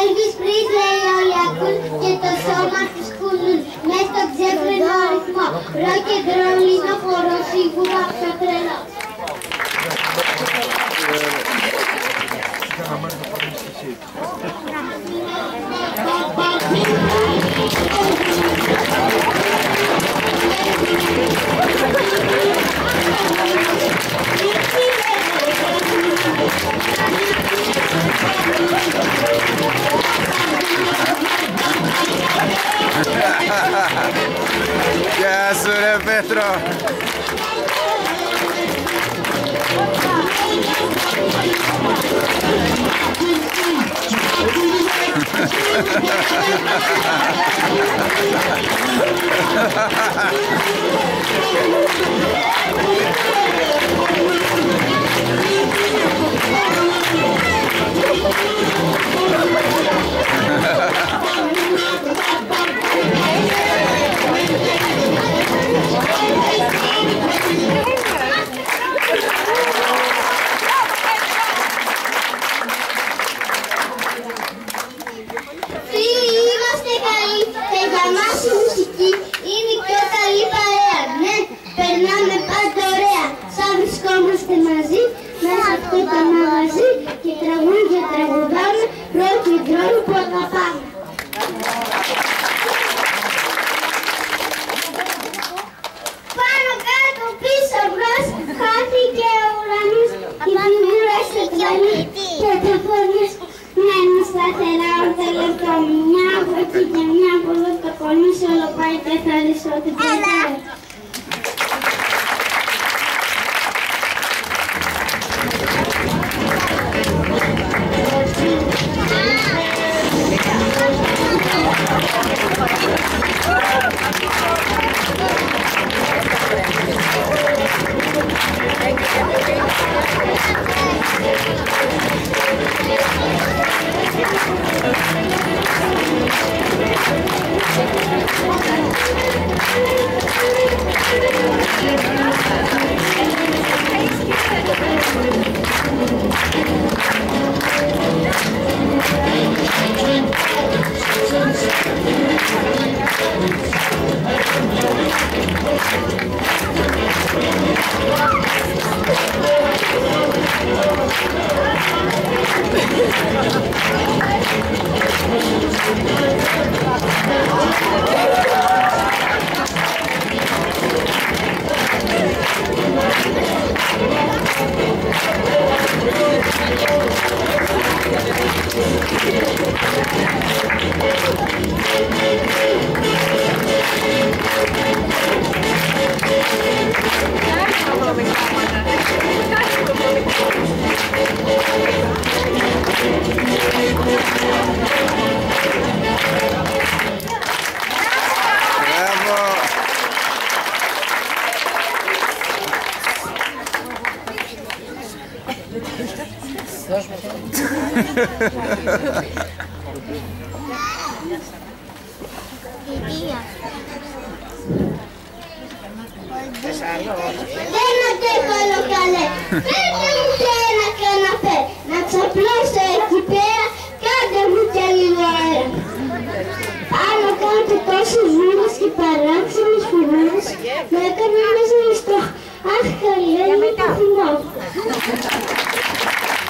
Elvis Presley όλοι ακούν και το σώμα τους κουνούν μες στο ξέφρενο ρυθμό. Rock and roll είναι ο χορός σίγουρα πιο τρελός. Γεια σου ρε Πέτρο! Δεν αντέχω άλλο καλέ. Φέρτε μου και ένα καναπέ. Να ξαπλώσω εκεί πέρα. Κάντε μου και λίγο αέρα. Αν κάνετε τόσους βούλες και παράξενες φωνές, με έκανε μέσα στο αχ καλέ μου το θυμό.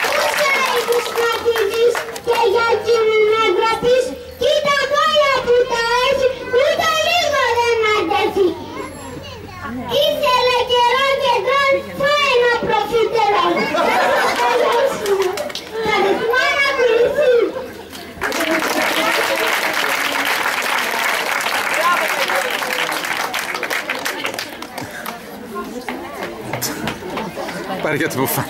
Πόσα έχεις να πεις και για εκείνη να γραφείς. Κοίτα όλα που τα έχει, ούτε λίγο δεν αντέχει. Ήθελε καιρό και τώρα φάει να προφιτερό. Θα ρυθμά να ακολουθεί. Πάρε για το μπουφά.